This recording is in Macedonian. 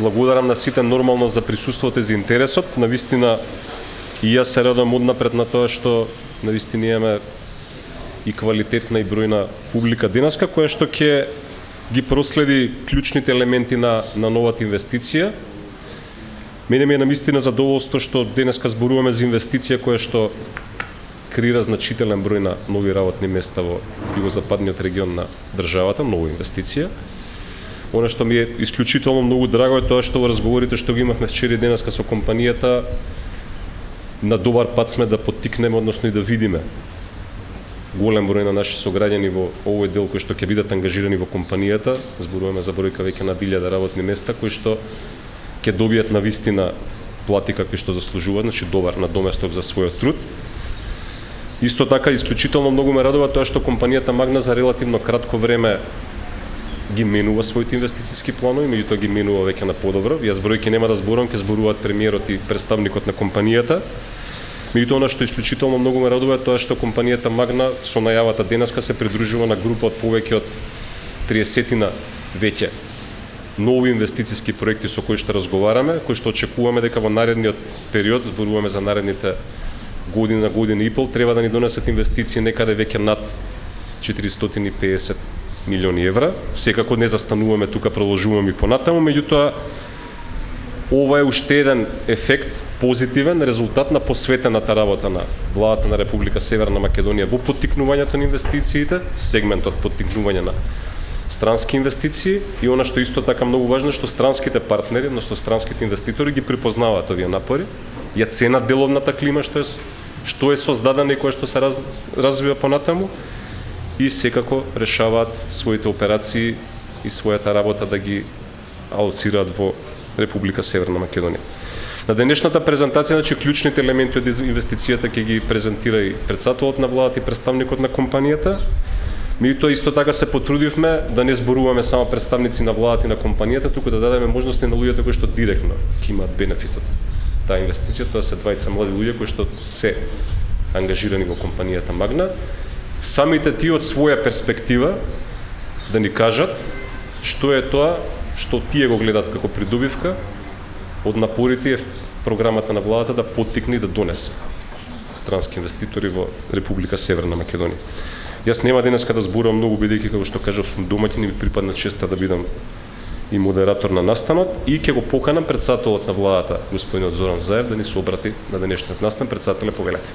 Благодарам на сите нормално за присуството и за интересот. Навистина и јас се радувам однапред на тоа што навистина имаме и квалитетна и бројна публика денеска, која што ќе ги проследи клучните елементи на новата инвестиција. Мене ми е навистина задоволство што денеска зборуваме за инвестиција која што креира значителен број на нови работни места во југозападниот регион на државата, нова инвестиција. Оно што ми е исклучително многу драго е тоа што во разговорите што ги имавме вчера и денеска со компанијата, на добар пат сме да поттикнеме, односно и да видиме голем број на наши сограѓани во овој дел кои што ќе бидат ангажирани во компанијата. Зборуваме за бројка веќе на 1000 работни места кои што ќе добијат навистина плати какви што заслужуваат, значи добар надоместок за својот труд. Исто така исклучително многу ме радува тоа што компанијата Магна за релативно кратко време ги менува своите инвестициски планови, меѓутоа ги менува веќе на подобро. Јас бројки нема да зборувам, ќе зборуваат премиерот и представникот на компанијата. Меѓутоа она што исклучително многу ме радува е тоа што компанијата Магна со најавата денеска се придружува на група од повеќе од 30 веќе нови инвестициски проекти со кои што разговараме, кои што очекуваме дека во наредниот период, зборуваме за наредните година и пол, треба да ни донесат инвестиции некаде веќе над 450 милиони евра. Секако не застануваме тука, продолжуваме и понатаму, меѓутоа ова е уште еден ефект, позитивен резултат на посветената работа на владата на Република Северна Македонија во поттикнувањето на инвестициите, сегментот поттикнување на странски инвестиции, и она што исто така многу важно што странските партнери, односно странските инвеститори ги припознаваат овие напори, ја ценат деловната клима што е создадена и која што се развива понатаму, и секако решаваат своите операции и својата работа да ги алоцираат во Република Северна Македонија. На денешната презентација, значи, клучните елементи од инвестицијата ќе ги презентира и претседателот на владата и представникот на компанијата. Меѓутоа исто така се потрудивме да не зборуваме само представници на владата и на компанијата, туку да дадеме можности на луѓето кои што директно ќе имаат бенефит од таа инвестиција. Тоа се двајца млади луѓе кои што се ангажирани во компанијата Магна. Самите тие од своја перспектива да ни кажат што е тоа што тие го гледат како придобивка од напорите програмата на владата да поттикне и да донесе странски инвеститори во Република Северна Македонија. Јас нема денеска да зборувам многу, бидејќи како што кажав сум домаќин и ми припадна честа да бидам и модератор на настанот, и ќе го поканам претседателот на владата господинот Зоран Заев да ни се обрати на денешниот настан. Претседателе, повелете.